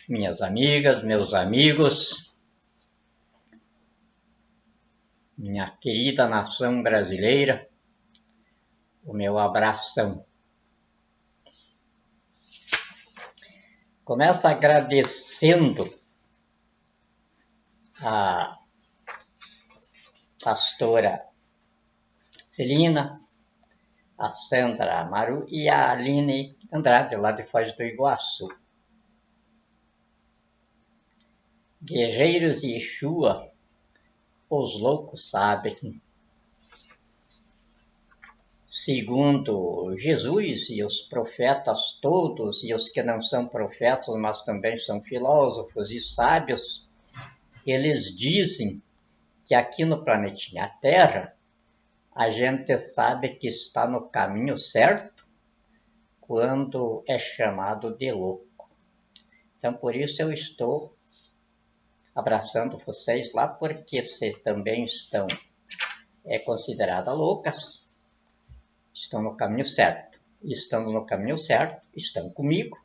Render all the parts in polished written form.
minhas amigas, meus amigos, minha querida nação brasileira, o meu abração. Começo agradecendo a pastora Celina, a Sandra Amaru e a Aline Andrade, lá de Foz do Iguaçu. Guerreiros e Yeshua, os loucos sabem. Segundo Jesus e os profetas todos, e os que não são profetas, mas também são filósofos e sábios, eles dizem que aqui no planetinha Terra, a gente sabe que está no caminho certo quando é chamado de louco. Então, por isso eu estou abraçando vocês lá, porque vocês também estão consideradas loucas, estão no caminho certo. E estando no caminho certo, estão comigo,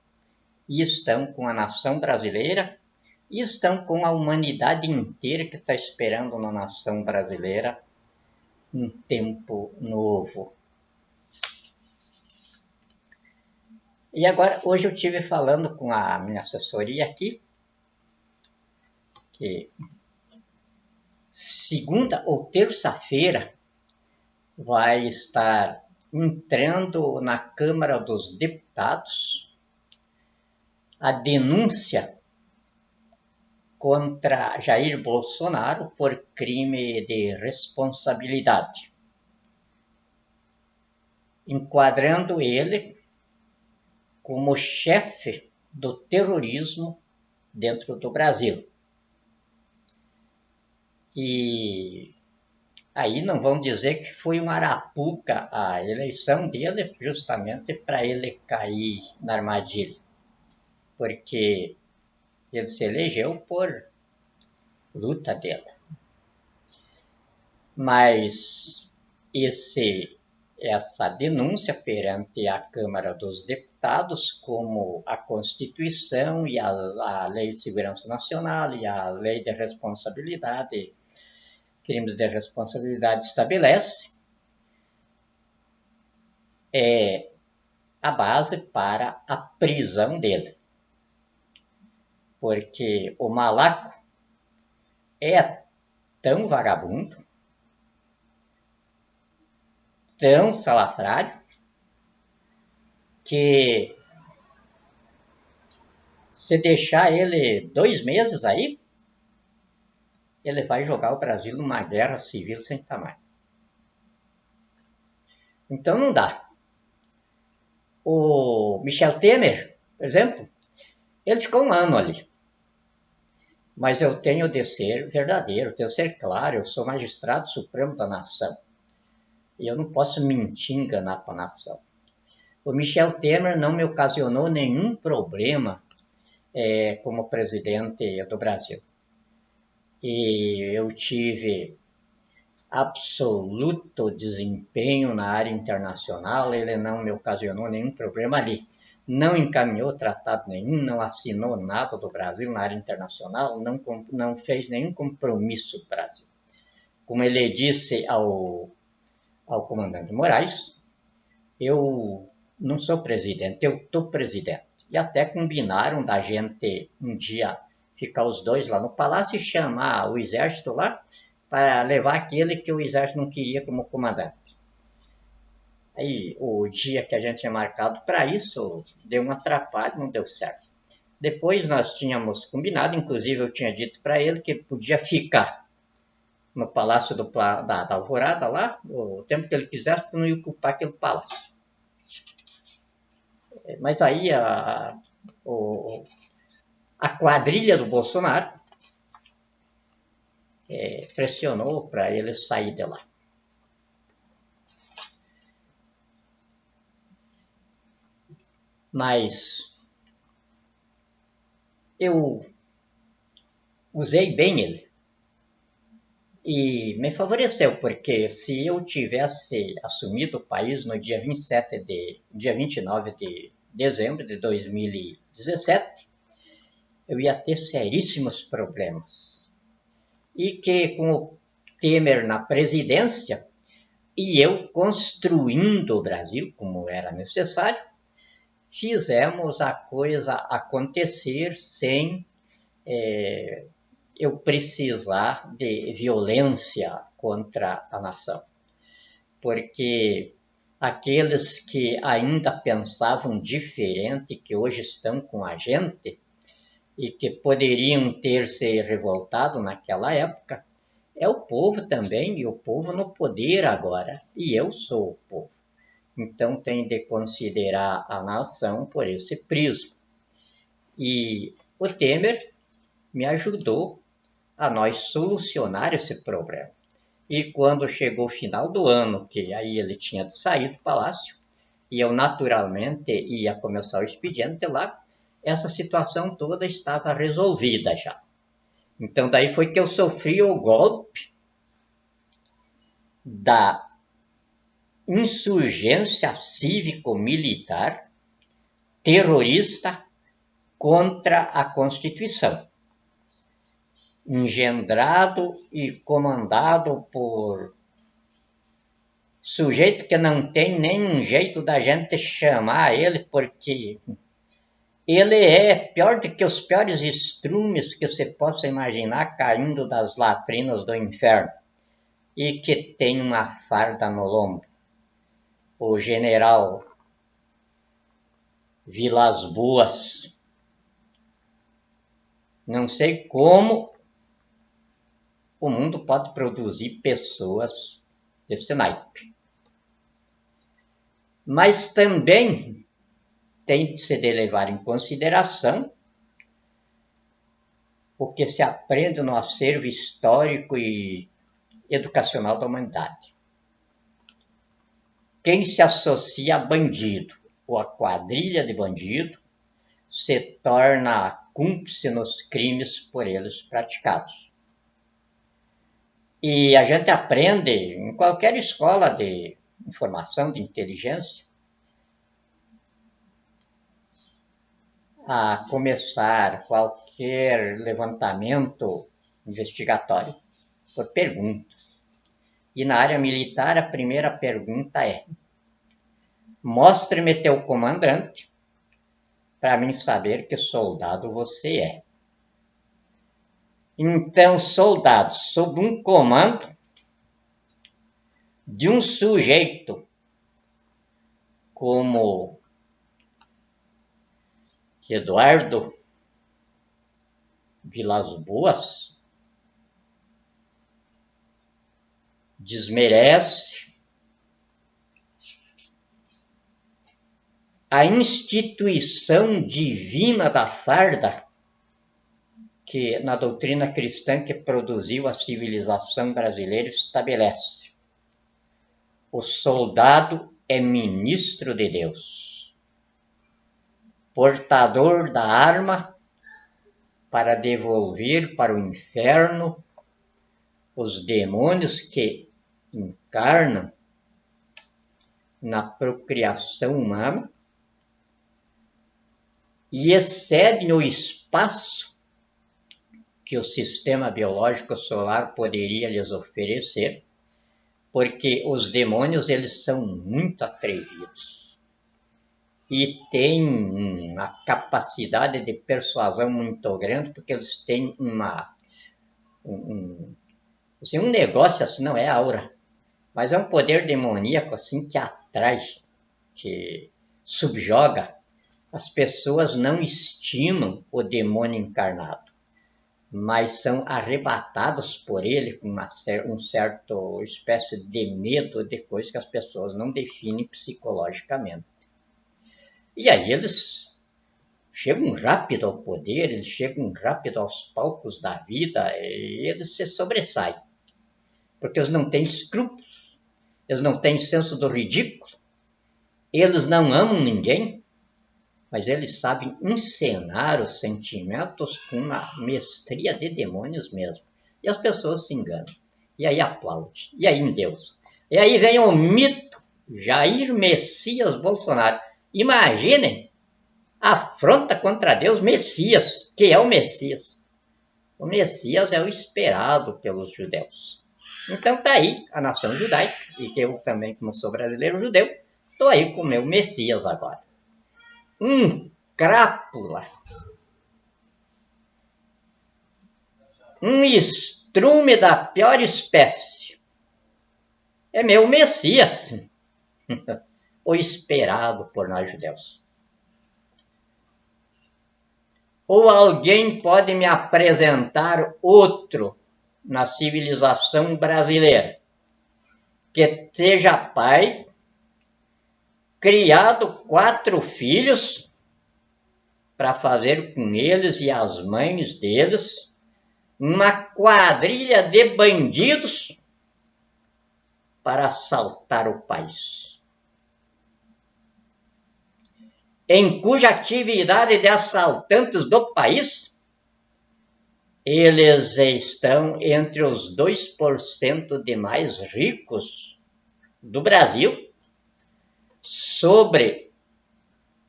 e estão com a nação brasileira, e estão com a humanidade inteira que está esperando na nação brasileira um tempo novo. E agora, hoje eu estive falando com a minha assessoria aqui, que segunda ou terça-feira vai estar entrando na Câmara dos Deputados a denúncia contra Jair Bolsonaro por crime de responsabilidade, enquadrando ele como chefe do terrorismo dentro do Brasil. E aí não vão dizer que foi uma arapuca a eleição dele, justamente para ele cair na armadilha, porque ele se elegeu por luta dele. Mas essa denúncia perante a Câmara dos Deputados, como a Constituição e a Lei de Segurança Nacional e a Lei de Responsabilidade, Crimes de Responsabilidade estabelece, é a base para a prisão dele. Porque o malaco é tão vagabundo, tão salafrário, que se deixar ele 2 meses aí, ele vai jogar o Brasil numa guerra civil sem tamanho. Então não dá. O Michel Temer, por exemplo, ele ficou 1 ano ali. Mas eu tenho de ser verdadeiro, tenho de ser claro, eu sou magistrado supremo da nação. E eu não posso mentir, enganar com a nação. O Michel Temer não me ocasionou nenhum problema como presidente do Brasil. E eu tive absoluto desempenho na área internacional, ele não me ocasionou nenhum problema ali. Não encaminhou tratado nenhum, não assinou nada do Brasil na área internacional, não fez nenhum compromisso do Brasil. Como ele disse ao comandante Moraes, eu não sou presidente, eu estou presidente. E até combinaram da gente um dia ficar os dois lá no palácio e chamar o exército lá para levar aquele que o exército não queria como comandante. Aí o dia que a gente tinha marcado para isso, deu um atrapalho, não deu certo. Depois nós tínhamos combinado, inclusive eu tinha dito para ele que podia ficar no Palácio da Alvorada lá, o tempo que ele quisesse, para não ir ocupar aquele palácio. Mas aí a quadrilha do Bolsonaro pressionou para ele sair de lá. Mas eu usei bem ele e me favoreceu, porque se eu tivesse assumido o país no dia 29 de dezembro de 2017, eu ia ter seríssimos problemas. E que com o Temer na presidência, e eu construindo o Brasil, como era necessário, fizemos a coisa acontecer sem eu precisar de violência contra a nação. Porque aqueles que ainda pensavam diferente, que hoje estão com a gente, e que poderiam ter se revoltado naquela época, é o povo também, e o povo no poder agora, e eu sou o povo. Então tem de considerar a nação por esse prisma. E o Temer me ajudou a nós solucionar esse problema. E quando chegou o final do ano, que aí ele tinha de sair do palácio, e eu naturalmente ia começar o expediente lá, essa situação toda estava resolvida já. Então daí foi que eu sofri o golpe da insurgência cívico-militar terrorista contra a Constituição, engendrado e comandado por sujeito que não tem nenhum jeito da gente chamar ele, porque ele é pior do que os piores estrumes que você possa imaginar caindo das latrinas do inferno, e que tem uma farda no lombo. O general Vilas Boas, não sei como o mundo pode produzir pessoas desse naipe. Mas também tem de se levar em consideração o que se aprende no acervo histórico e educacional da humanidade. Quem se associa a bandido ou a quadrilha de bandido se torna cúmplice nos crimes por eles praticados. E a gente aprende em qualquer escola de informação, de inteligência, a começar qualquer levantamento investigatório por perguntas. E na área militar, a primeira pergunta é: mostre-me teu comandante para mim saber que soldado você é. Então, soldados sob um comando de um sujeito como Eduardo Vilas Boas desmerece a instituição divina da farda que na doutrina cristã que produziu a civilização brasileira estabelece. O soldado é ministro de Deus, portador da arma para devolver para o inferno os demônios que encarnam na procriação humana e excedem o espaço que o sistema biológico solar poderia lhes oferecer, porque os demônios eles são muito atrevidos e têm uma capacidade de persuasão muito grande, porque eles têm um negócio assim, não é aura, mas é um poder demoníaco assim que atrai, que subjoga. As pessoas não estimam o demônio encarnado, mas são arrebatados por ele com um certo espécie de medo de coisas que as pessoas não definem psicologicamente. E aí eles chegam rápido ao poder, eles chegam rápido aos palcos da vida e eles se sobressaem, porque eles não têm escrúpulos, eles não têm senso do ridículo, eles não amam ninguém, mas eles sabem encenar os sentimentos com uma mestria de demônios mesmo. E as pessoas se enganam. E aí aplaudem. E aí em Deus. E aí vem o mito Jair Messias Bolsonaro. Imaginem afronta contra Deus Messias, que é o Messias. O Messias é o esperado pelos judeus. Então está aí a nação judaica, e eu também, como sou brasileiro judeu, estou aí com o meu Messias agora. Um crápula, um estrume da pior espécie, é meu Messias, o esperado por nós judeus. Ou alguém pode me apresentar outro na civilização brasileira que seja pai, criado 4 filhos para fazer com eles e as mães deles uma quadrilha de bandidos para assaltar o país, em cuja atividade de assaltantes do país, eles estão entre os 2% de mais ricos do Brasil, sobre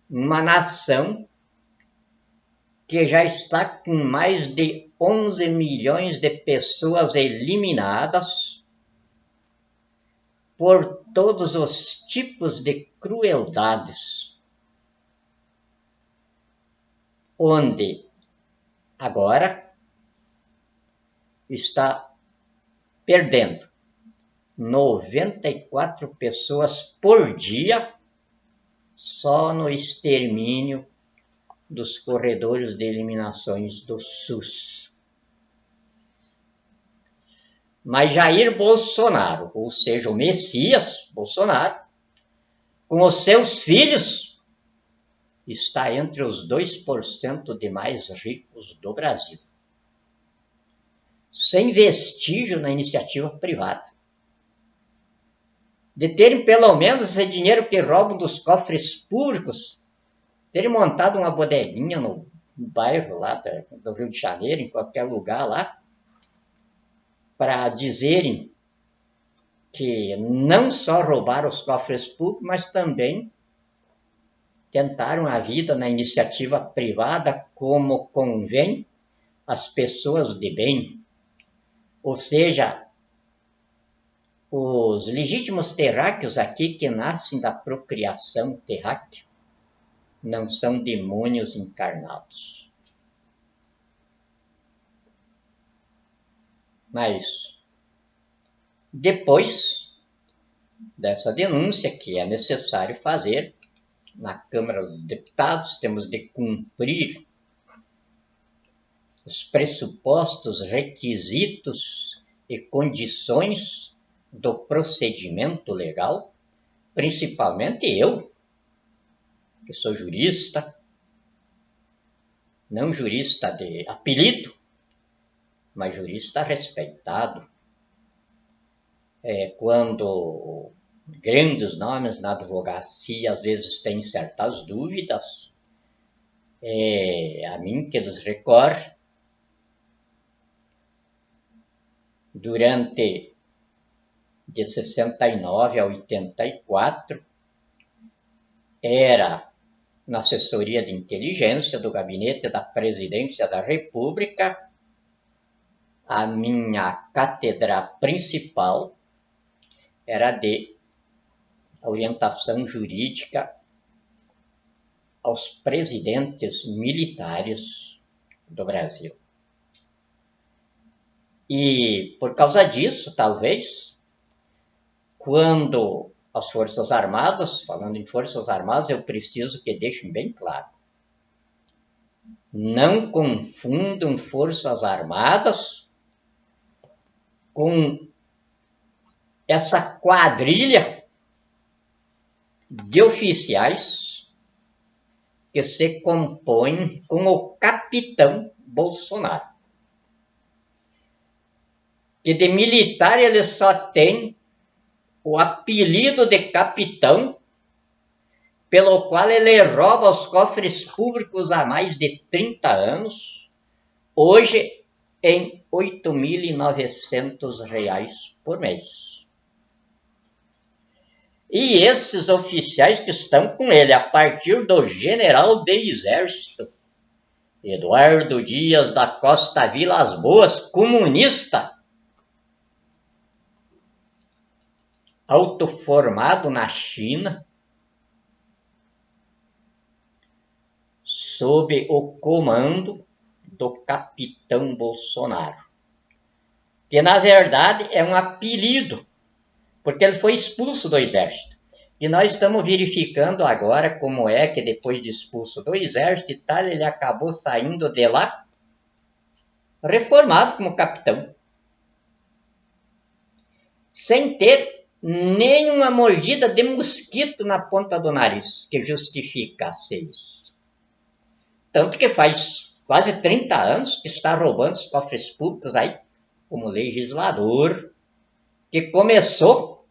uma nação que já está com mais de 11 milhões de pessoas eliminadas por todos os tipos de crueldades, onde agora está perdendo 94 pessoas por dia só no extermínio dos corredores de eliminações do SUS. Mas Jair Bolsonaro, ou seja, o Messias Bolsonaro, com os seus filhos, está entre os 2% de mais ricos do Brasil, sem vestígio na iniciativa privada, de terem pelo menos esse dinheiro que roubam dos cofres públicos, terem montado uma bodeguinha no bairro lá do Rio de Janeiro, em qualquer lugar lá, para dizerem que não só roubaram os cofres públicos, mas também tentaram a vida na iniciativa privada como convém às pessoas de bem. Ou seja, os legítimos terráqueos aqui que nascem da procriação terráquea não são demônios encarnados. Mas depois dessa denúncia que é necessário fazer na Câmara dos Deputados, temos de cumprir os pressupostos, requisitos e condições do procedimento legal, principalmente eu, que sou jurista, não jurista de apelido, mas jurista respeitado. Quando grandes nomes na advocacia às vezes têm certas dúvidas, a mim que eles recorrem. Durante de 69 a 84, era na assessoria de inteligência do Gabinete da Presidência da República. A minha cátedra principal era de orientação jurídica aos presidentes militares do Brasil. E por causa disso, talvez, quando as Forças Armadas, falando em Forças Armadas, eu preciso que deixem bem claro: não confundam Forças Armadas com essa quadrilha de oficiais que se compõem com o capitão Bolsonaro. Que de militar ele só tem o apelido de capitão, pelo qual ele rouba os cofres públicos há mais de 30 anos, hoje em R$ 8.900 por mês. E esses oficiais que estão com ele, a partir do general de exército, Eduardo Dias da Costa Vilas Boas, comunista, autoformado na China, sob o comando do capitão Bolsonaro, que na verdade é um apelido, porque ele foi expulso do exército. E nós estamos verificando agora como é que depois de expulso do exército e tal, ele acabou saindo de lá reformado como capitão, sem ter nenhuma mordida de mosquito na ponta do nariz que justificasse isso. Tanto que faz quase 30 anos que está roubando os cofres públicos aí, como legislador, que começou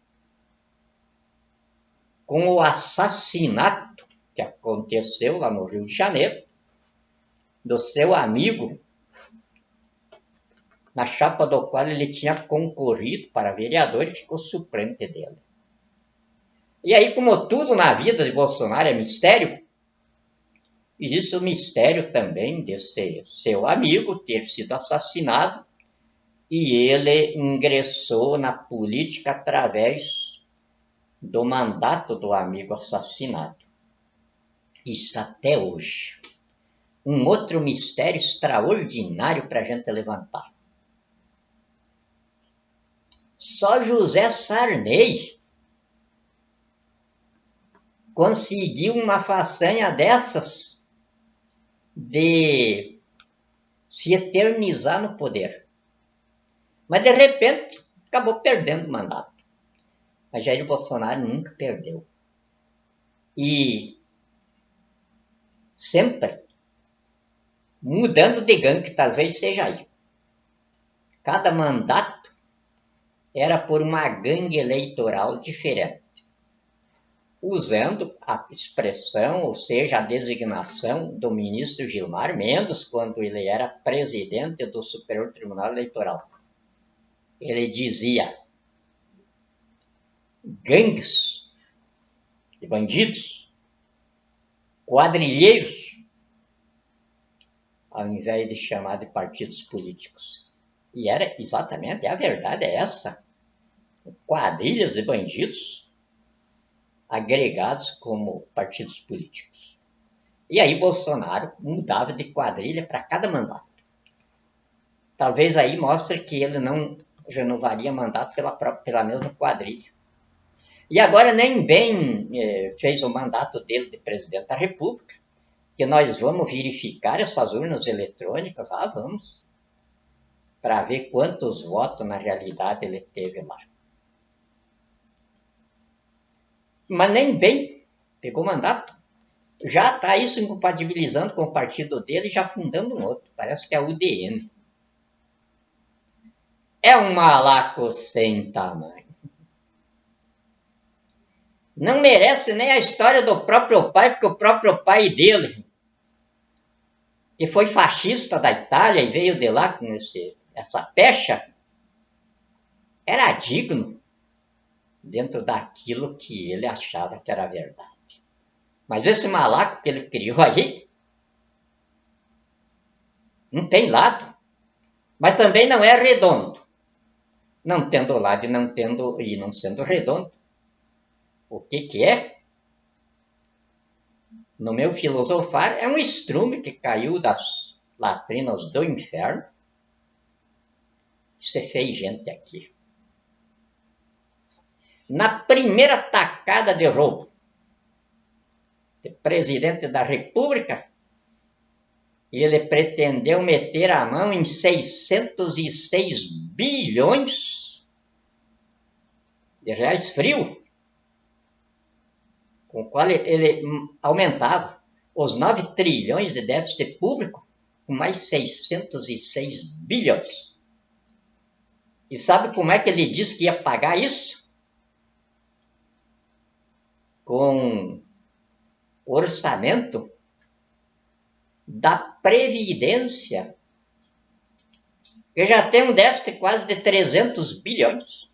com o assassinato que aconteceu lá no Rio de Janeiro, do seu amigo, na chapa do qual ele tinha concorrido para vereador e ficou suplente dele. E aí, como tudo na vida de Bolsonaro é mistério, existe o mistério também desse seu amigo ter sido assassinado e ele ingressou na política através do mandato do amigo assassinado. Isso até hoje. Um outro mistério extraordinário para a gente levantar. Só José Sarney conseguiu uma façanha dessas de se eternizar no poder. Mas de repente acabou perdendo o mandato. Mas Jair Bolsonaro nunca perdeu. E sempre mudando de gangue, talvez seja aí. Cada mandato era por uma gangue eleitoral diferente, usando a expressão, ou seja, a designação do ministro Gilmar Mendes, quando ele era presidente do Superior Tribunal Eleitoral. Ele dizia: gangues de bandidos, quadrilheiros, ao invés de chamar de partidos políticos. E era exatamente, a verdade é essa. Quadrilhas de bandidos agregados como partidos políticos. E aí Bolsonaro mudava de quadrilha para cada mandato. Talvez aí mostre que ele não renovaria mandato pela mesma quadrilha. E agora nem bem fez o mandato dele de presidente da República, que nós vamos verificar essas urnas eletrônicas, vamos, para ver quantos votos na realidade ele teve lá. Mas nem bem pegou mandato. Já está isso incompatibilizando com o partido dele e já fundando um outro. Parece que é a UDN. É um malaco sem tamanho. Não merece nem a história do próprio pai, porque o próprio pai dele, que foi fascista da Itália e veio de lá com essa pecha, era digno dentro daquilo que ele achava que era verdade. Mas esse malaco que ele criou aí não tem lado, mas também não é redondo. Não tendo lado e não sendo redondo, o que é? No meu filosofar, é um estrume que caiu das latrinas do inferno. Você fez gente aqui. Na primeira tacada de roubo de presidente da República, ele pretendeu meter a mão em 606 bilhões de reais frio, com o qual ele aumentava os 9 trilhões de déficit público com mais 606 bilhões. E sabe como é que ele disse que ia pagar isso? Com orçamento da Previdência, que já tem um déficit quase de 300 bilhões.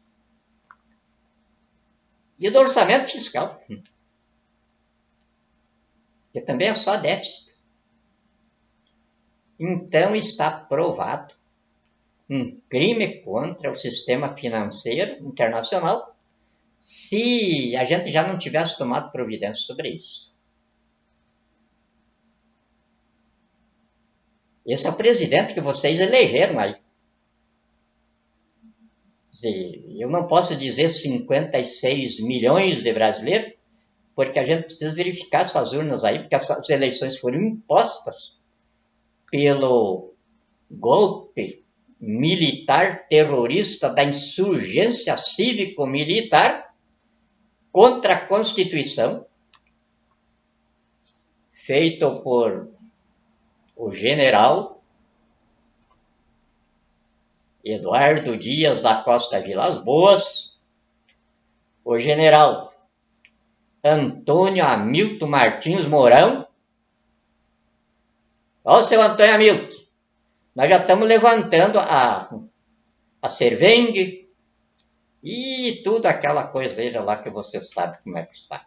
e do orçamento fiscal, que também é só déficit. Então está provado um crime contra o sistema financeiro internacional se a gente já não tivesse tomado providência sobre isso. Esse é o presidente que vocês elegeram aí. Eu não posso dizer 56 milhões de brasileiros, porque a gente precisa verificar essas urnas aí, porque as eleições foram impostas pelo golpe militar terrorista da insurgência cívico-militar contra a Constituição, feito por o general Eduardo Dias da Costa Vilas Boas, o general Antônio Hamilton Martins Mourão. Ó, seu Antônio Hamilton, nós já estamos levantando a cervengue e tudo aquela coiseira lá que você sabe como é que está.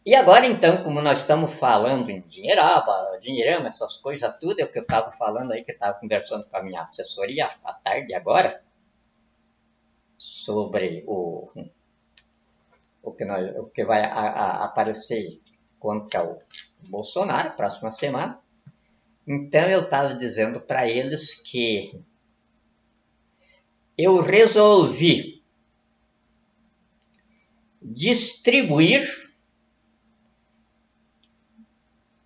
E agora, então, como nós estamos falando em dinheirama, essas coisas tudo, é o que eu estava falando aí, que eu estava conversando com a minha assessoria à tarde agora, sobre o que vai aparecer contra o Bolsonaro, próxima semana. Então, eu estava dizendo para eles que eu resolvi distribuir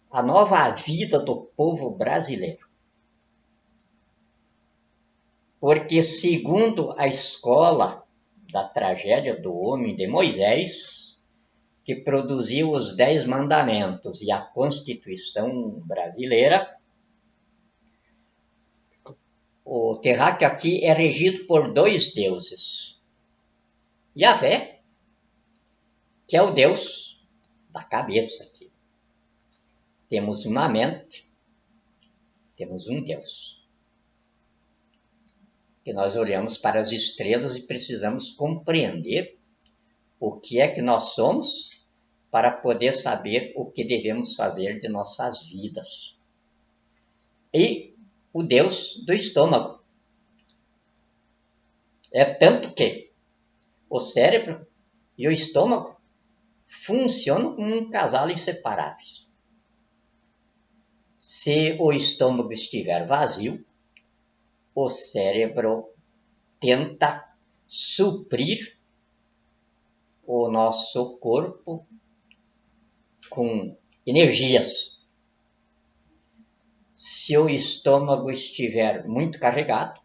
a nova vida do povo brasileiro. Porque, segundo a escola da tragédia do homem de Moisés, que produziu os 10 mandamentos e a Constituição brasileira, o terráqueo aqui é regido por 2 deuses. Yahvé, que é o Deus da cabeça aqui. Temos uma mente, temos um Deus. Que nós olhamos para as estrelas e precisamos compreender o que é que nós somos para poder saber o que devemos fazer de nossas vidas. E o Deus do estômago. É tanto que o cérebro e o estômago funcionam como um casal inseparáveis. Se o estômago estiver vazio, o cérebro tenta suprir o nosso corpo com energias. Se o estômago estiver muito carregado,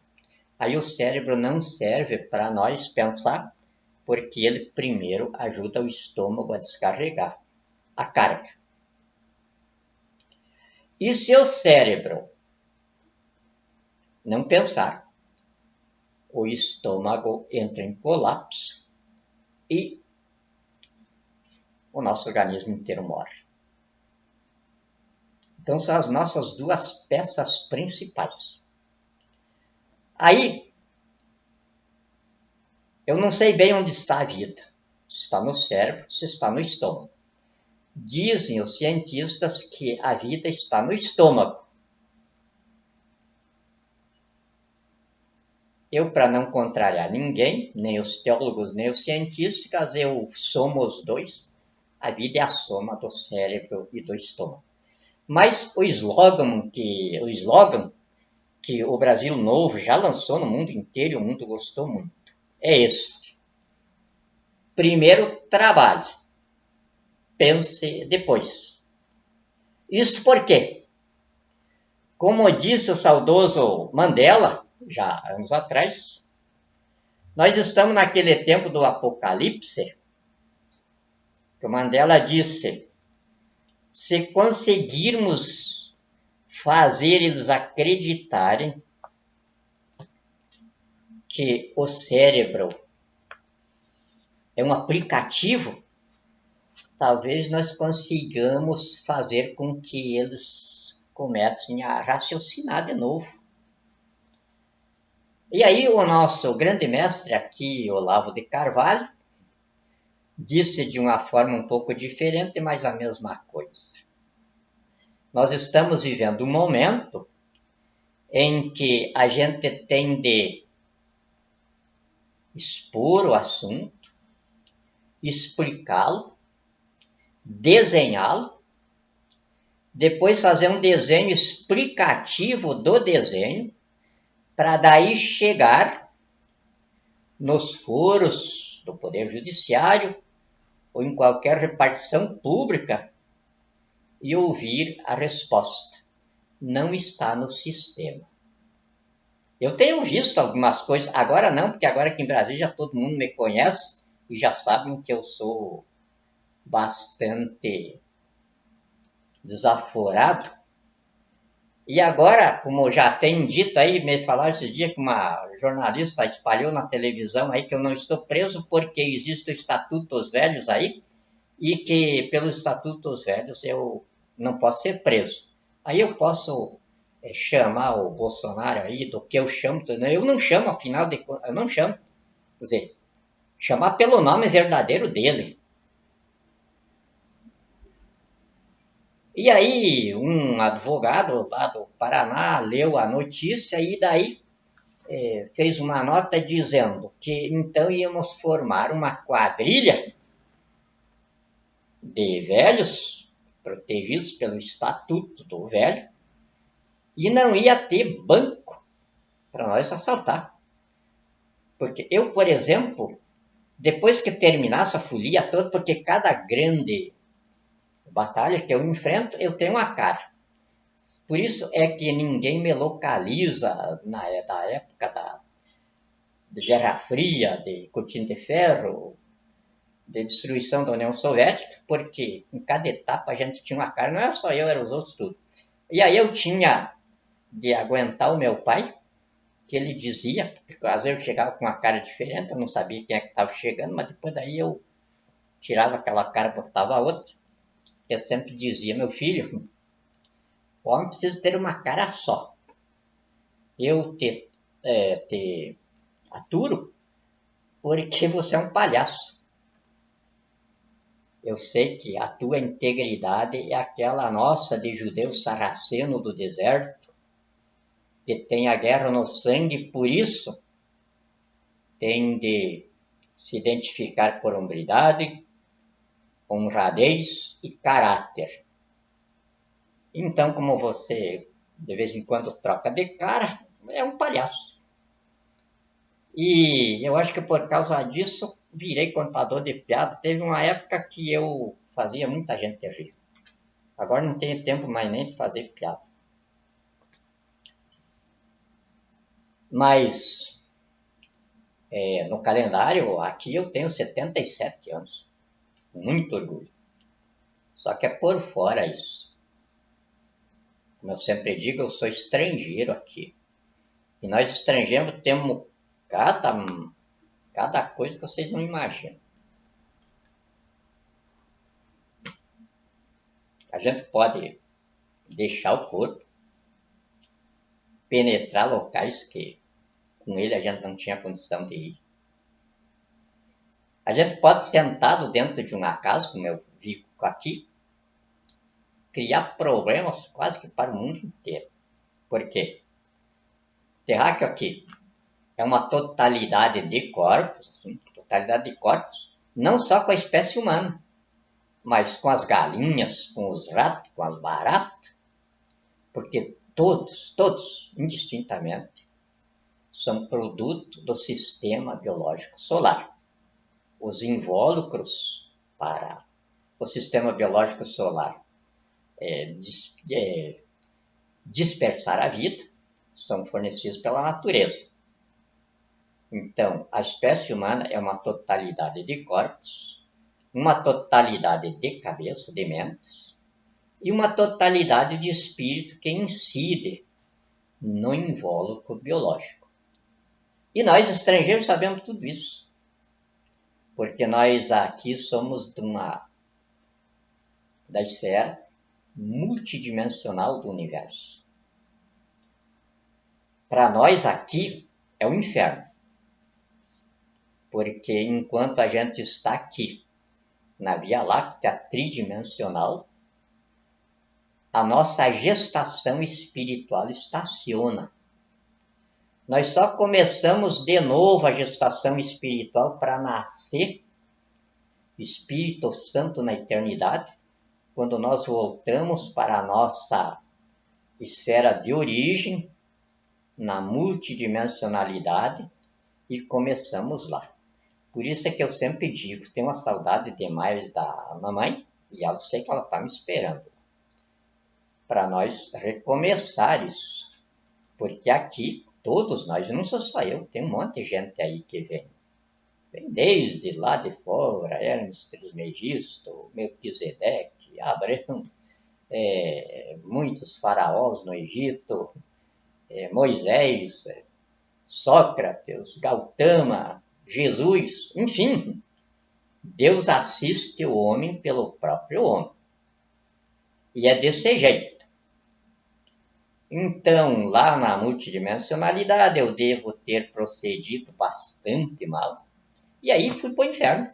aí o cérebro não serve para nós pensar, porque ele primeiro ajuda o estômago a descarregar a carga. E se o cérebro não pensar, o estômago entra em colapso e o nosso organismo inteiro morre. Então são as nossas 2 peças principais. Aí, eu não sei bem onde está a vida. Se está no cérebro, se está no estômago. Dizem os cientistas que a vida está no estômago. Eu, para não contrariar ninguém, nem os teólogos, nem os cientistas, eu somo os 2. A vida é a soma do cérebro e do estômago. Mas o slogan que o Brasil Novo já lançou no mundo inteiro e o mundo gostou muito é este. Primeiro trabalhe, pense depois. Isto por quê? Como disse o saudoso Mandela, já anos atrás, nós estamos naquele tempo do apocalipse, que o Mandela disse, se conseguirmos fazer eles acreditarem que o cérebro é um aplicativo, talvez nós consigamos fazer com que eles comecem a raciocinar de novo. E aí o nosso grande mestre aqui, Olavo de Carvalho, disse de uma forma um pouco diferente, mas a mesma coisa. Nós estamos vivendo um momento em que a gente tem de expor o assunto, explicá-lo, desenhá-lo, depois fazer um desenho explicativo do desenho, para daí chegar nos foros do Poder Judiciário ou em qualquer repartição pública e ouvir a resposta. Não está no sistema. Eu tenho visto algumas coisas, agora não, porque agora aqui em Brasília já todo mundo me conhece e já sabem que eu sou bastante desaforado. E agora, como já tem dito aí, me falaram esses dias que uma jornalista espalhou na televisão aí que eu não estou preso porque existe o Estatuto dos Velhos aí e que pelos Estatutos Velhos eu não posso ser preso. Aí eu posso chamar o Bolsonaro aí do que eu chamo, eu não chamo, afinal de contas, eu não chamo, quer dizer, chamar pelo nome verdadeiro dele. E aí um advogado lá do Paraná leu a notícia e daí fez uma nota dizendo que então íamos formar uma quadrilha de velhos protegidos pelo Estatuto do Velho e não ia ter banco para nós assaltar. Porque eu, por exemplo, depois que terminasse a folia toda, porque cada grande batalha que eu enfrento, eu tenho uma cara. Por isso é que ninguém me localiza na época da Guerra Fria, de cortina de ferro, de destruição da União Soviética, porque em cada etapa a gente tinha uma cara, não era só eu, eram os outros tudo. E aí eu tinha de aguentar o meu pai, que ele dizia, porque às vezes eu chegava com uma cara diferente, eu não sabia quem é que estava chegando, mas depois daí eu tirava aquela cara e botava outra. Eu sempre dizia, meu filho, o homem precisa ter uma cara só. Eu te aturo porque você é um palhaço. Eu sei que a tua integridade é aquela nossa de judeu sarraceno do deserto, que tem a guerra no sangue, por isso tem de se identificar por hombridade, honradez e caráter. Então, como você de vez em quando troca de cara, é um palhaço. E eu acho que por causa disso virei contador de piada. Teve uma época que eu fazia muita gente rir. Agora não tenho tempo mais nem de fazer piada. Mas no calendário aqui eu tenho 77 anos. Muito orgulho. Só que é por fora isso. Como eu sempre digo, eu sou estrangeiro aqui. E nós estrangeiros temos cada coisa que vocês não imaginam. A gente pode deixar o corpo, penetrar locais que com ele a gente não tinha condição de ir. A gente pode, sentado dentro de uma casa, como eu vivo aqui, criar problemas quase que para o mundo inteiro. Por quê? O terráqueo aqui é uma totalidade de corpos, não só com a espécie humana, mas com as galinhas, com os ratos, com as baratas, porque todos, indistintamente, são produto do sistema biológico solar. Os invólucros para o sistema biológico solar dispersar a vida são fornecidos pela natureza. Então, a espécie humana é uma totalidade de corpos, uma totalidade de cabeça, de mentes, e uma totalidade de espírito que incide no invólucro biológico. E nós, estrangeiros, sabemos tudo isso, porque nós aqui somos da esfera multidimensional do universo. Para nós aqui, é o inferno. Porque enquanto a gente está aqui, na Via Láctea tridimensional, a nossa gestação espiritual estaciona. Nós só começamos de novo a gestação espiritual para nascer Espírito Santo na eternidade, quando nós voltamos para a nossa esfera de origem, na multidimensionalidade, e começamos lá. Por isso é que eu sempre digo, tenho uma saudade demais da mamãe, e eu sei que ela está me esperando, para nós recomeçar isso. Porque aqui, todos nós, não sou só eu, tem um monte de gente aí que vem desde lá de fora, Hermes Trismegisto, Melquisedeque, Abraão, muitos faraós no Egito, Moisés, Sócrates, Gautama, Jesus, enfim, Deus assiste o homem pelo próprio homem. E é desse jeito. Então, lá na multidimensionalidade, eu devo ter procedido bastante mal. E aí fui para o inferno.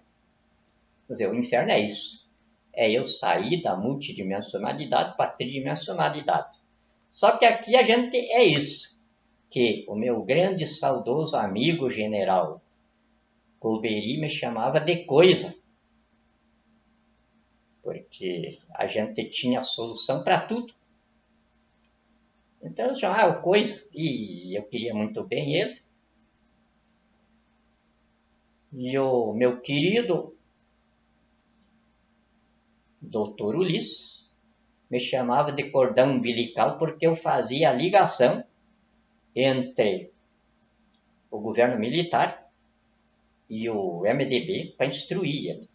Quer dizer, o inferno é isso. É eu sair da multidimensionalidade para a tridimensionalidade. Só que aqui a gente é isso. Que o meu grande saudoso amigo general Colberi me chamava de coisa. Porque a gente tinha solução para tudo. Então eu chamava coisa. E eu queria muito bem ele. E o meu querido Dr. Ulisses me chamava de cordão umbilical porque eu fazia a ligação entre o governo militar e o MDB para instruir ele.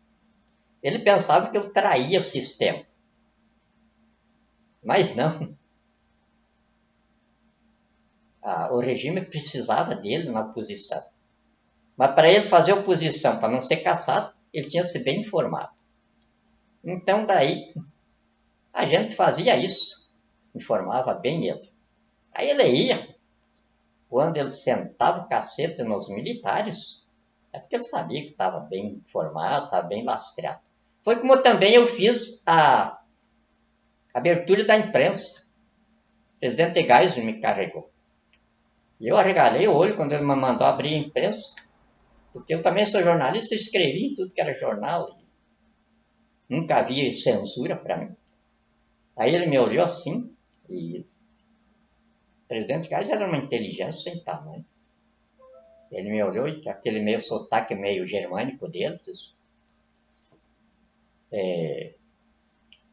Ele pensava que eu traía o sistema. Mas não. O regime precisava dele na oposição. Mas para ele fazer oposição, para não ser caçado, ele tinha que ser bem informado. Então daí a gente fazia isso, informava bem ele. Aí ele ia, quando ele sentava o cacete nos militares, é porque ele sabia que estava bem informado, estava bem lastreado. Foi como também eu fiz a abertura da imprensa. O presidente Geisel me carregou. E eu arregalei o olho quando ele me mandou abrir a imprensa, porque eu também sou jornalista, eu escrevi em tudo que era jornal. Nunca havia censura para mim. Aí ele me olhou assim, e o presidente Geisel era uma inteligência sem tamanho. Ele me olhou e aquele meio sotaque meio germânico dele,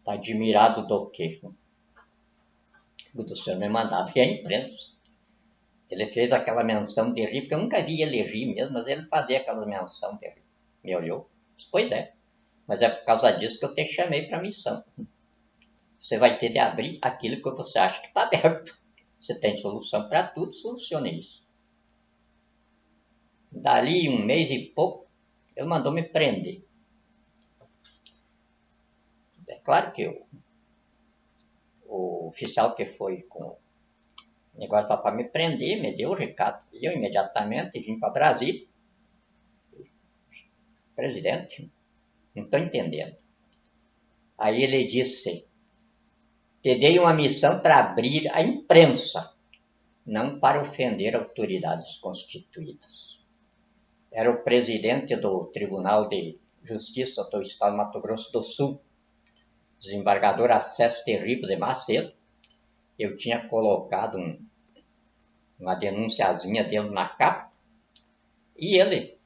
tá admirado do quê? O senhor me mandava ir à imprensa. Ele fez aquela menção de rir, porque eu nunca vi ele rir mesmo, mas ele fazia aquela menção de rir. Me olhou, pois é, mas é por causa disso que eu te chamei para a missão. Você vai ter de abrir aquilo que você acha que está aberto. Você tem solução para tudo, solucione isso. Dali um mês e pouco, ele mandou me prender. É claro que o oficial que foi com o negócio para me prender, me deu o recado. E eu imediatamente vim para Brasília. Presidente, não estou entendendo. Aí ele disse, te dei uma missão para abrir a imprensa, não para ofender autoridades constituídas. Era o presidente do Tribunal de Justiça do Estado de Mato Grosso do Sul, desembargador Acesso Terrible de Macedo. Eu tinha colocado uma denunciazinha dele na capa, e ele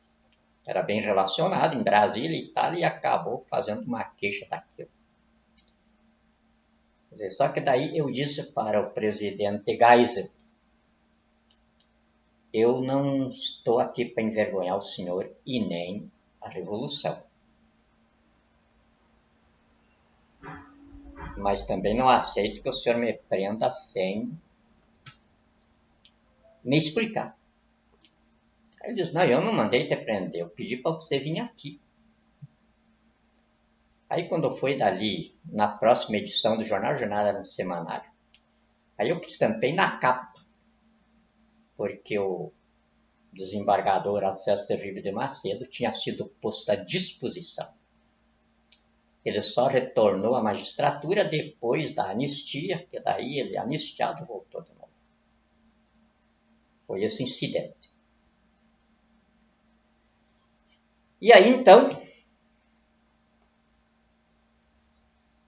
era bem relacionado em Brasília e tal, e acabou fazendo uma queixa daquilo. Só que daí eu disse para o presidente Geisel, eu não estou aqui para envergonhar o senhor e nem a Revolução. Mas também não aceito que o senhor me prenda sem me explicar. Ele disse, não, eu não mandei te prender, eu pedi para você vir aqui. Aí quando foi dali, na próxima edição do jornal era um semanário, aí eu estampei na capa, porque o desembargador Alcesto Terrível de Macedo, tinha sido posto à disposição. Ele só retornou à magistratura depois da anistia, que daí ele, anistiado, voltou de novo. Foi esse incidente. E aí, então,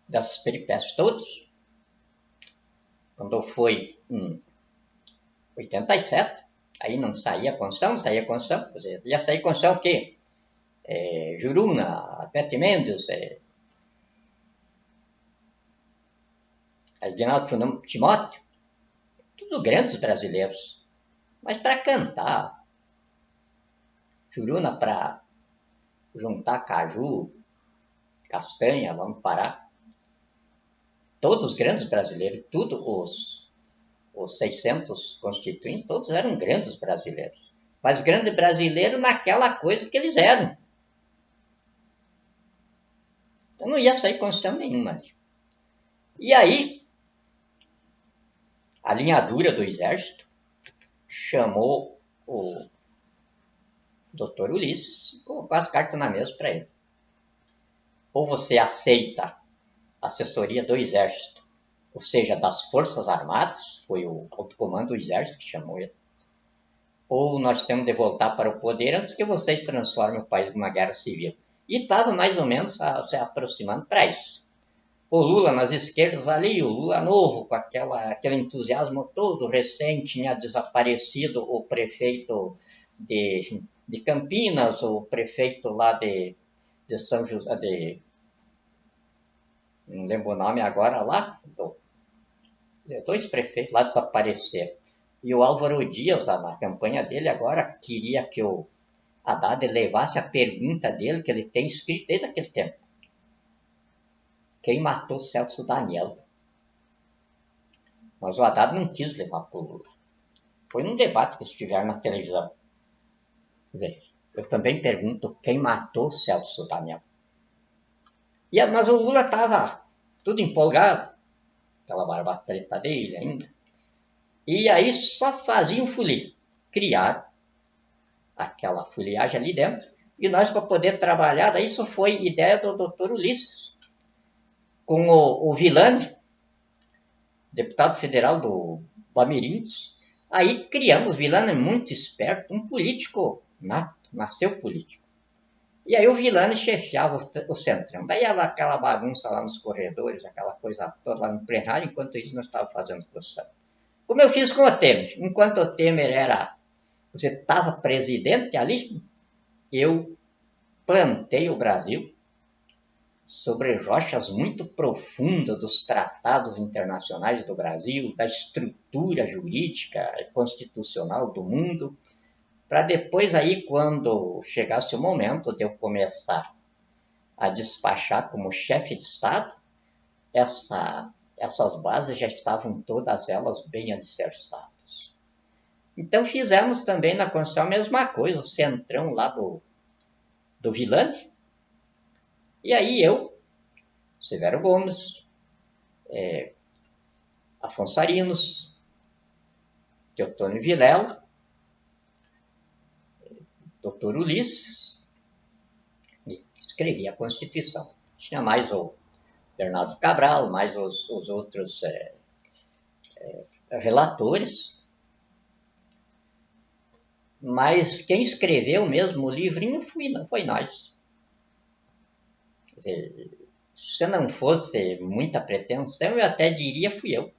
dessas peripécias todas, quando foi em 87, aí não saía a Constituição, ia sair a Constituição o quê? Juruna, Pete Mendes, Aguinaldo Timóteo, tudo grandes brasileiros. Mas para cantar, Juruna para juntar caju, castanha, vamos parar. Todos os grandes brasileiros, os 600 constituintes, todos eram grandes brasileiros. Mas grandes brasileiros naquela coisa que eles eram. Então não ia sair Constituição nenhuma. E aí, a linha dura do Exército chamou o Dr. Ulisses e colocou as cartas na mesa para ele. Ou você aceita a assessoria do Exército, ou seja, das Forças Armadas, foi o alto comando do Exército que chamou ele, ou nós temos de voltar para o poder antes que vocês transformem o país numa guerra civil. E estava mais ou menos se aproximando para isso. O Lula nas esquerdas ali, o Lula novo, com aquele entusiasmo todo, recém tinha desaparecido o prefeito de Campinas, o prefeito lá de São José, não lembro o nome agora lá, dois prefeitos lá desapareceram. E o Álvaro Dias, na campanha dele agora, queria que o Haddad levasse a pergunta dele, que ele tem escrito desde aquele tempo. Quem matou Celso Daniel? Mas o Haddad não quis levar para o Lula. Foi num debate que eles tiveram na televisão. Quer dizer, eu também pergunto quem matou Celso Daniel. Mas o Lula estava tudo empolgado, aquela barba preta dele ainda. E aí só fazia um folia. Criaram aquela foliagem ali dentro. E nós, para poder trabalhar, daí isso foi ideia do Dr. Ulisses, com o Villani, deputado federal do Bamirindos. Aí criamos, Villani é muito esperto, um político nato, nasceu político. E aí o Villani chefiava o Centrão. Daí aquela bagunça lá nos corredores, aquela coisa toda lá no plenário, enquanto isso nós estávamos fazendo posição. Como eu fiz com o Temer. Enquanto o Temer você estava presidente ali, eu plantei o Brasil sobre rochas muito profundas dos tratados internacionais do Brasil, da estrutura jurídica e constitucional do mundo, para depois aí, quando chegasse o momento de eu começar a despachar como chefe de Estado, essas bases já estavam todas elas bem alicerçadas. Então fizemos também na Constituição a mesma coisa, o centrão lá do Villani. E aí eu, Severo Gomes, Afonso Arinos, Teotônio Vilela, Dr. Ulisses, e escrevi a Constituição. Tinha mais o Bernardo Cabral, mais os outros relatores. Mas quem escreveu mesmo o livrinho foi nós. Quer dizer, se não fosse muita pretensão, eu até diria fui eu.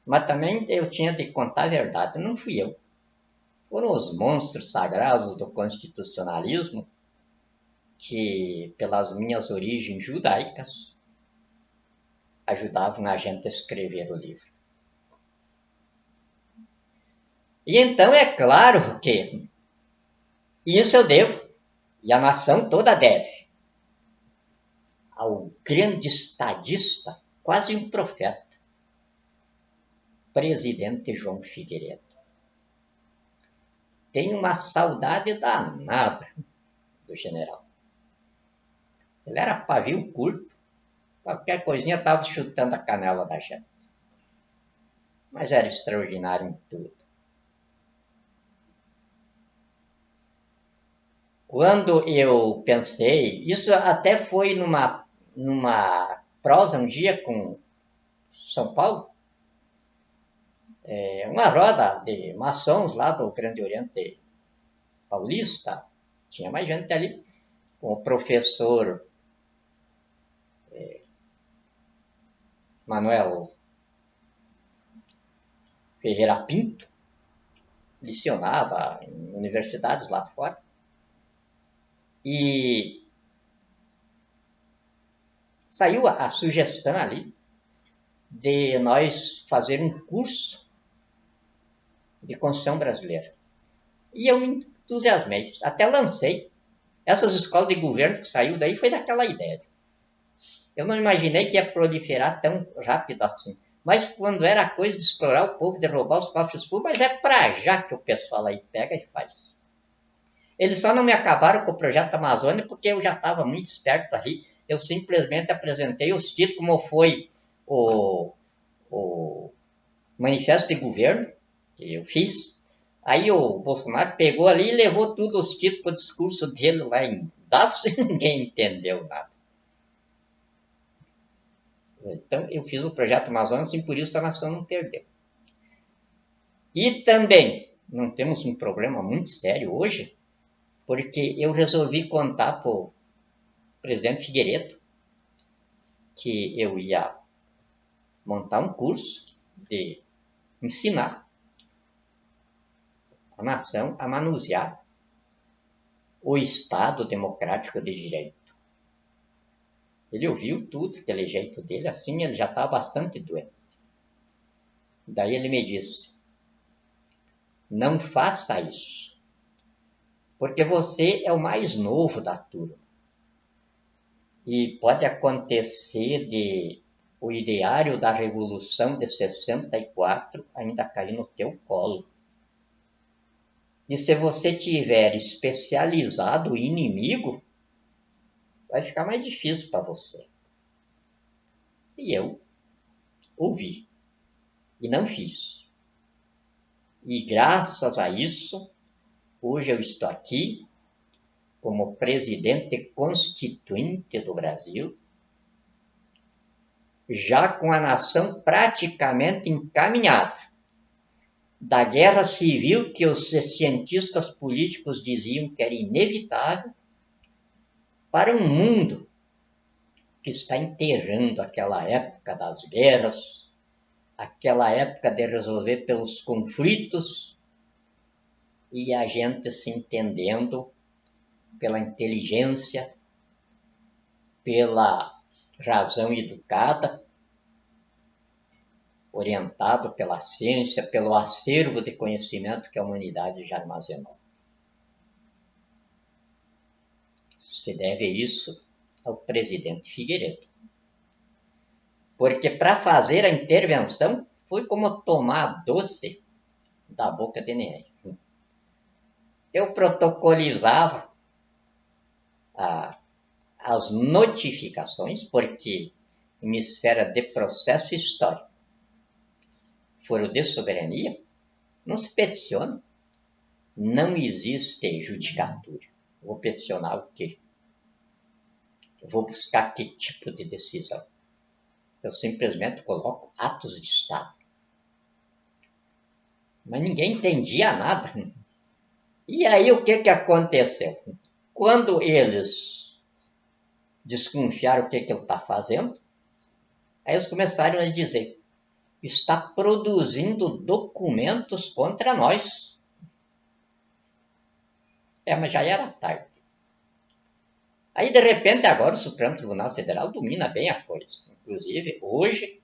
Mas também eu tinha de contar a verdade, não fui eu. Foram os monstros sagrados do constitucionalismo que, pelas minhas origens judaicas, ajudavam a gente a escrever o livro. E então é claro que isso eu devo, e a nação toda deve, ao grande estadista, quase um profeta, presidente João Figueiredo. Tenho uma saudade danada do general. Ele era pavio curto, qualquer coisinha estava chutando a canela da gente. Mas era extraordinário em tudo. Quando eu pensei, isso até foi numa prosa um dia com São Paulo, uma roda de maçons lá do Grande Oriente Paulista, tinha mais gente ali, com o professor Manuel Ferreira Pinto, lecionava em universidades lá fora, e saiu a sugestão ali de nós fazer um curso de Constituição Brasileira. E eu me entusiasmei, até lancei. Essas escolas de governo que saiu daí foi daquela ideia. Eu não imaginei que ia proliferar tão rápido assim. Mas quando era coisa de explorar o povo, de roubar os cofres públicos, mas é pra já que o pessoal aí pega e faz. Eles só não me acabaram com o projeto Amazônia porque eu já estava muito esperto ali. Eu simplesmente apresentei os títulos, como foi o manifesto de governo que eu fiz. Aí o Bolsonaro pegou ali e levou tudo os títulos para o discurso dele lá em Davos e ninguém entendeu nada. Então eu fiz o projeto Amazônia, assim por isso a nação não perdeu. E também não temos um problema muito sério hoje, porque eu resolvi contar para o presidente Figueiredo que eu ia montar um curso de ensinar a nação a manusear o Estado Democrático de Direito. Ele ouviu tudo, aquele jeito dele, assim ele já estava bastante doente. Daí ele me disse, não faça isso, porque você é o mais novo da turma. E pode acontecer de o ideário da Revolução de 64 ainda cair no teu colo. E se você tiver especializado o inimigo, vai ficar mais difícil para você. E eu ouvi e não fiz. E graças a isso, hoje eu estou aqui como presidente constituinte do Brasil, já com a nação praticamente encaminhada da guerra civil que os cientistas políticos diziam que era inevitável, para um mundo que está enterrando aquela época das guerras, aquela época de resolver pelos conflitos e a gente se entendendo pela inteligência, pela razão educada, orientado pela ciência, pelo acervo de conhecimento que a humanidade já armazenou. Se deve isso ao presidente Figueiredo. Porque para fazer a intervenção foi como tomar doce da boca de ninguém. Eu protocolizava as notificações, porque em esfera de processo histórico, foro de soberania, não se peticiona, não existe judicatura. Vou peticionar o quê? Eu vou buscar que tipo de decisão? Eu simplesmente coloco atos de Estado. Mas ninguém entendia nada. E aí o que aconteceu? Quando eles desconfiaram o que ele está fazendo, aí eles começaram a dizer, está produzindo documentos contra nós. Mas já era tarde. Aí, de repente, agora o Supremo Tribunal Federal domina bem a coisa. Inclusive, hoje,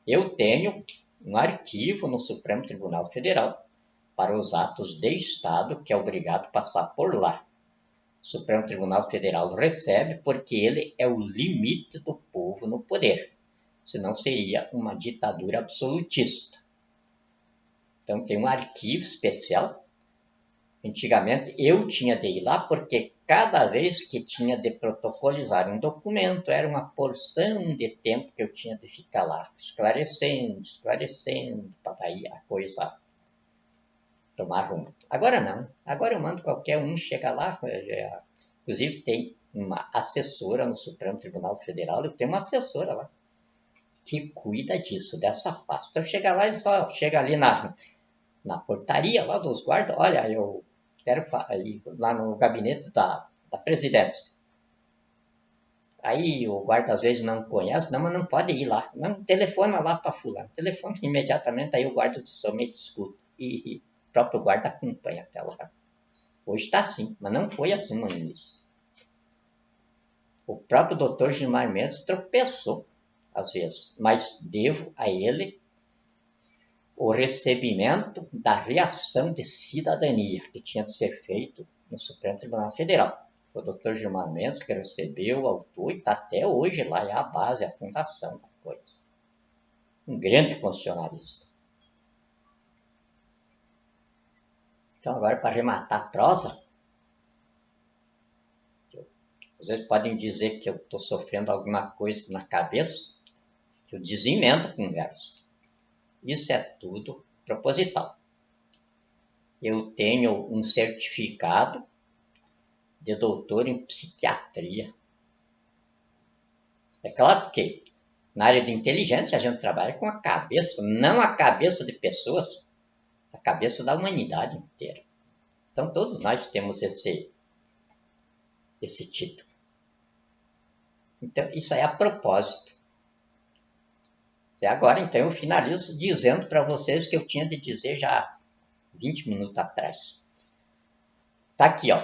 eu tenho um arquivo no Supremo Tribunal Federal para os atos de Estado que é obrigado a passar por lá. O Supremo Tribunal Federal recebe porque ele é o limite do povo no poder. Senão seria uma ditadura absolutista. Então tem um arquivo especial. Antigamente eu tinha de ir lá porque cada vez que tinha de protocolizar um documento era uma porção de tempo que eu tinha de ficar lá esclarecendo, para daí a coisa tomar rumo. Agora não. Agora eu mando qualquer um, chega lá, inclusive tem uma assessora no Supremo Tribunal Federal, eu tenho uma assessora lá que cuida disso, dessa pasta. Então chega lá, ele só chega ali na portaria lá dos guardas, olha, eu quero ir lá no gabinete da presidência. Aí o guarda às vezes não conhece, não, mas não pode ir lá. Não, telefona lá para fulano. Telefona imediatamente, aí o guarda somente escuta. E o próprio guarda acompanha até lá. Hoje está assim, mas não foi assim no início. O próprio doutor Gilmar Mendes tropeçou, às vezes, mas devo a ele o recebimento da reação de cidadania que tinha de ser feito no Supremo Tribunal Federal. Foi o doutor Gilmar Mendes que recebeu, autor e está até hoje lá, é a base, a fundação da coisa. Um grande funcionalista. Então, agora, para arrematar a prosa, vocês podem dizer que eu estou sofrendo alguma coisa na cabeça, que eu desemendo a conversa. Isso é tudo proposital. Eu tenho um certificado de doutor em psiquiatria. É claro que na área de inteligência a gente trabalha com a cabeça, não a cabeça de pessoas, a cabeça da humanidade inteira. Então todos nós temos esse título. Então isso é a propósito. Agora então eu finalizo dizendo para vocês o que eu tinha de dizer já 20 minutos atrás. Está aqui, ó.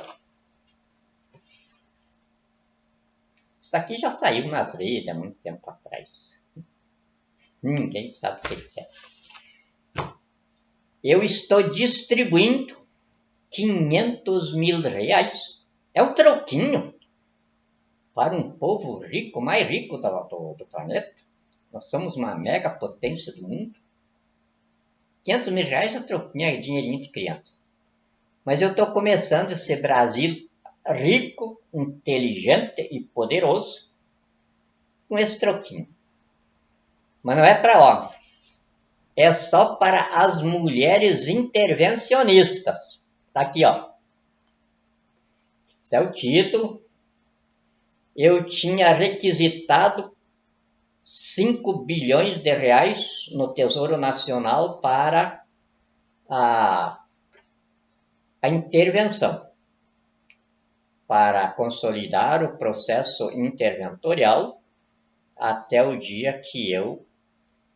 Isso aqui já saiu nas redes há muito tempo atrás. Ninguém sabe o que é. Eu estou distribuindo 500 mil reais. É um troquinho para um povo rico, mais rico do planeta. Nós somos uma mega potência do mundo. 500 mil reais é troquinho, é dinheirinho de criança. Mas eu estou começando esse Brasil rico, inteligente e poderoso com esse troquinho. Mas não é para homem. É só para as mulheres intervencionistas. Tá aqui, ó. Esse é o título. Eu tinha requisitado 5 bilhões de reais no Tesouro Nacional para a intervenção, para consolidar o processo interventorial até o dia que eu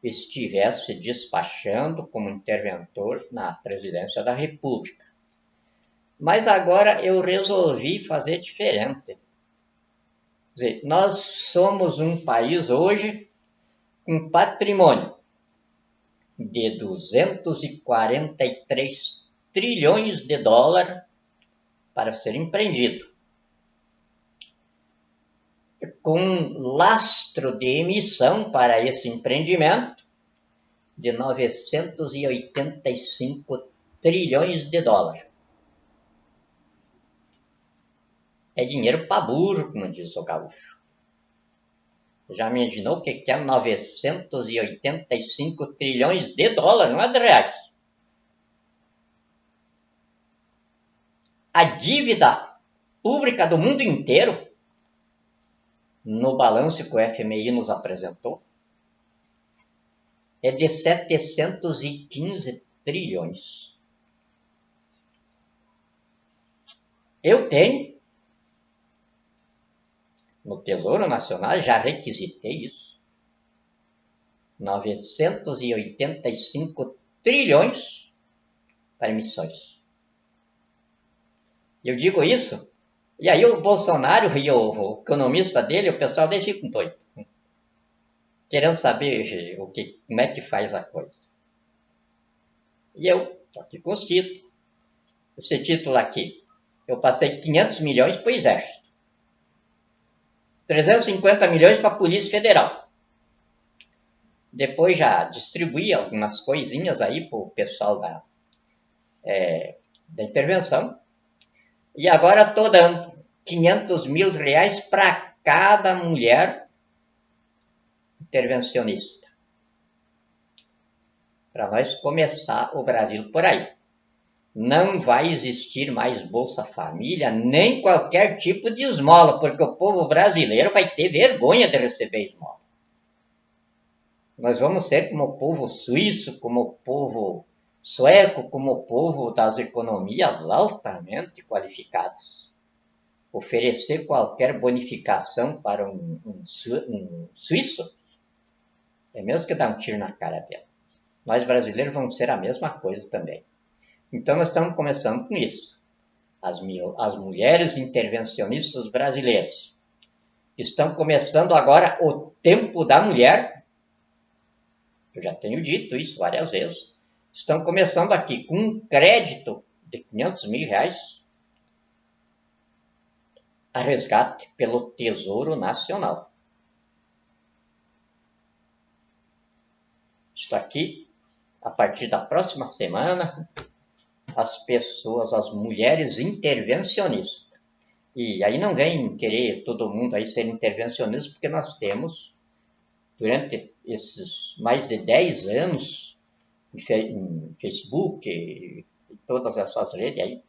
estivesse despachando como interventor na presidência da República. Mas agora eu resolvi fazer diferente. Quer dizer, nós somos um país hoje com patrimônio de 243 trilhões de dólares para ser empreendido, com lastro de emissão para esse empreendimento de 985 trilhões de dólares. É dinheiro para burro, como diz o gaúcho. Já imaginou o que é 985 trilhões de dólares, não é de reais? A dívida pública do mundo inteiro, no balanço que o FMI nos apresentou, é de 715 trilhões. Eu tenho, no Tesouro Nacional, já requisitei isso, 985 trilhões para emissões. Eu digo isso, e aí o Bolsonaro e o economista dele, o pessoal dele ficam doido, querendo saber como é que faz a coisa. E eu estou aqui com os títulos. Esse título aqui, eu passei 500 milhões para o Exército, 350 milhões para a Polícia Federal. Depois já distribuí algumas coisinhas aí para o pessoal da intervenção. E agora estou dando 500 mil reais para cada mulher intervencionista. Para nós começar o Brasil por aí. não vai existir mais Bolsa Família, nem qualquer tipo de esmola, porque o povo brasileiro vai ter vergonha de receber esmola. Nós vamos ser como o povo suíço, como o povo sueco, como o povo das economias altamente qualificadas. Oferecer qualquer bonificação para um suíço é mesmo que dar um tiro na cara dela. Nós brasileiros vamos ser a mesma coisa também. Então nós estamos começando com isso. As mulheres intervencionistas brasileiras estão começando agora o tempo da mulher. Eu já tenho dito isso várias vezes. Estão começando aqui com um crédito de R$500 mil a resgate pelo Tesouro Nacional. Isso aqui, a partir da próxima semana, as pessoas, as mulheres intervencionistas. E aí não vem querer todo mundo aí ser intervencionista, porque nós temos, durante esses mais de 10 anos, em Facebook e todas essas redes aí,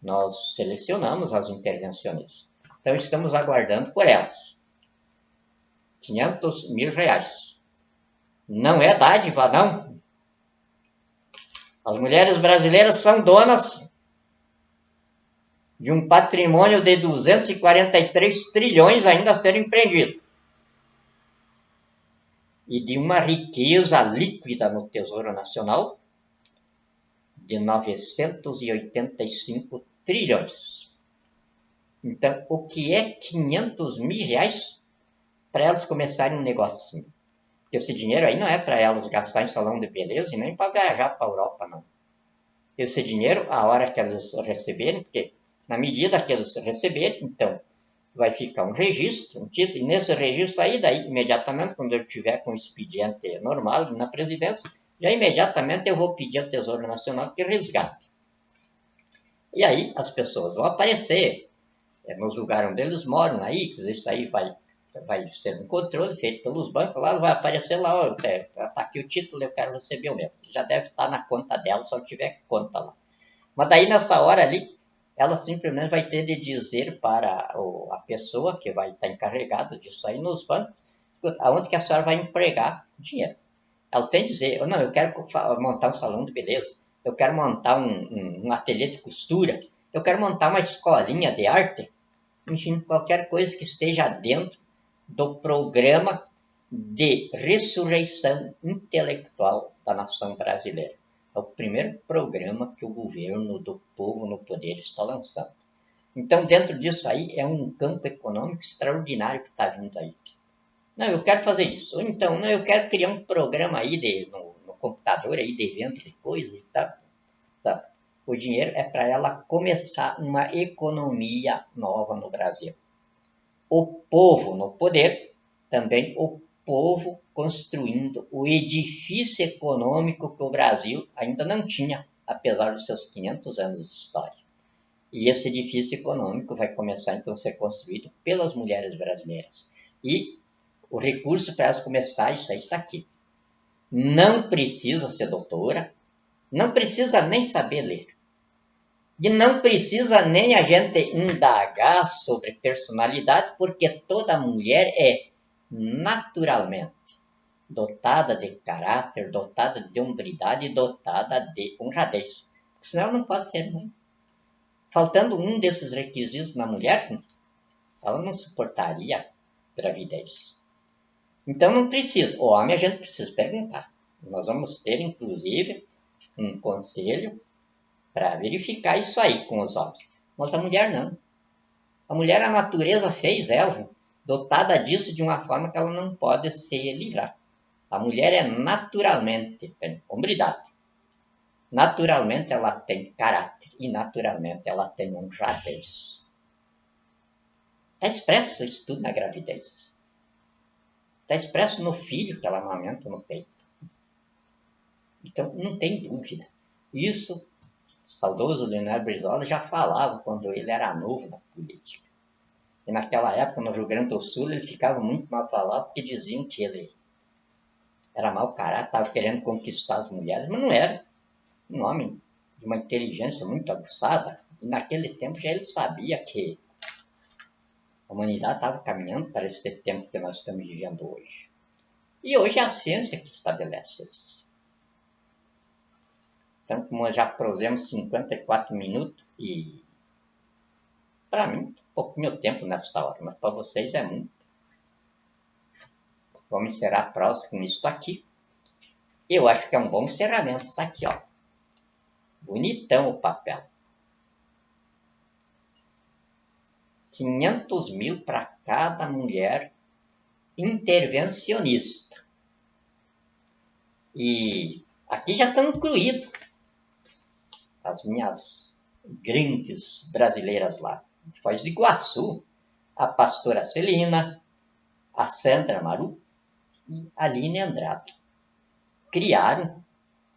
nós selecionamos as intervencionistas. Então estamos aguardando por elas. R$500 mil. Não é dádiva, não. As mulheres brasileiras são donas de um patrimônio de 243 trilhões ainda a ser empreendido. E de uma riqueza líquida no Tesouro Nacional de 985 trilhões. Então, o que é R$500 mil para elas começarem um negocinho? Porque esse dinheiro aí não é para elas gastar em salão de beleza e nem para viajar para a Europa, não. Esse dinheiro, a hora que elas receberem, porque na medida que elas receberem, então, vai ficar um registro, um título, e nesse registro aí, daí, imediatamente, quando eu tiver com o expediente normal na presidência, já imediatamente eu vou pedir ao Tesouro Nacional que resgate. E aí as pessoas vão aparecer nos lugares onde eles moram aí, que isso aí vai ser um controle feito pelos bancos, lá vai aparecer lá, tá aqui o título, eu quero receber o meu. Já deve estar na conta dela, se eu tiver conta lá. Mas daí nessa hora ali, ela simplesmente vai ter de dizer para a pessoa que vai estar encarregada disso aí nos bancos, aonde que a senhora vai empregar o dinheiro. Ela tem de dizer, não, eu quero montar um salão de beleza, eu quero montar um ateliê de costura, eu quero montar uma escolinha de arte, enfim, qualquer coisa que esteja dentro do programa de ressurreição intelectual da nação brasileira. É o primeiro programa que o governo do povo no poder está lançando. Então, dentro disso aí, é um campo econômico extraordinário que está vindo aí. Não, eu quero fazer isso. Ou então, não, eu quero criar um programa aí no computador aí de evento de coisa e tal. Sabe? O dinheiro é para ela começar uma economia nova no Brasil. O povo no poder, também o povo construindo o edifício econômico que o Brasil ainda não tinha, apesar dos seus 500 anos de história. E esse edifício econômico vai começar então a ser construído pelas mulheres brasileiras. E o recurso para elas começar, isso aí está aqui. Não precisa ser doutora, não precisa nem saber ler. E não precisa nem a gente indagar sobre personalidade, porque toda mulher é naturalmente dotada de caráter, dotada de hombridade, dotada de honradez. Senão não pode ser mãe. Faltando um desses requisitos na mulher, ela não suportaria gravidez. Então não precisa. O homem a gente precisa perguntar. Nós vamos ter, inclusive, um conselho para verificar isso aí com os homens. Mas a mulher não. A mulher, a natureza fez ela dotada disso de uma forma que ela não pode se livrar. A mulher é naturalmente, tem hombridade. Naturalmente ela tem caráter e naturalmente ela tem honradez. Está expresso isso tudo na gravidez. Está expresso no filho que ela amamenta no peito. Então, não tem dúvida. Isso, o saudoso Leonardo Brizola já falava quando ele era novo na política. E naquela época, no Rio Grande do Sul, ele ficava muito mal falado porque diziam que ele era mau caráter, estava querendo conquistar as mulheres, mas não era. Um homem de uma inteligência muito aguçada, e naquele tempo já ele sabia que a humanidade estava caminhando para esse tempo que nós estamos vivendo hoje. E hoje é a ciência que estabelece isso. Então, como já prosemos 54 minutos, e para mim, pouquinho tempo nesta hora, mas para vocês é muito. Vamos encerrar a prosa com isso aqui. Eu acho que é um bom encerramento. Está aqui, ó. Bonitão o papel. 500 mil para cada mulher intervencionista. E aqui já estão incluídos as minhas grandes brasileiras lá. De Foz do Iguaçu, a pastora Celina, a Sandra Maru e a Aline Andrade. Criaram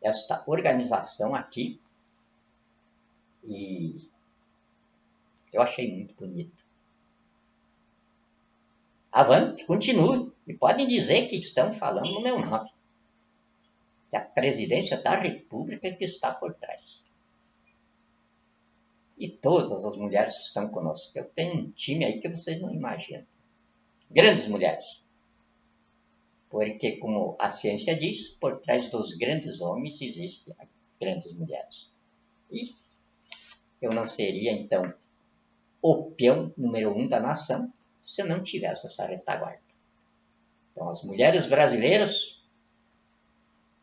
esta organização aqui e eu achei muito bonito. Avante, continue. E podem dizer que estão falando no meu nome. Que a presidência da República que está por trás. E todas as mulheres que estão conosco. Eu tenho um time aí que vocês não imaginam. Grandes mulheres. Porque, como a ciência diz, por trás dos grandes homens existem as grandes mulheres. E eu não seria, então, o peão número 1 da nação se não tivesse essa retaguarda. Então, as mulheres brasileiras,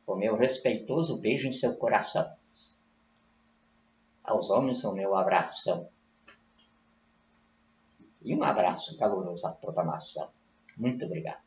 o meu respeitoso beijo em seu coração. Aos homens, o meu abração. E um abraço caloroso a toda a nação. Muito obrigado.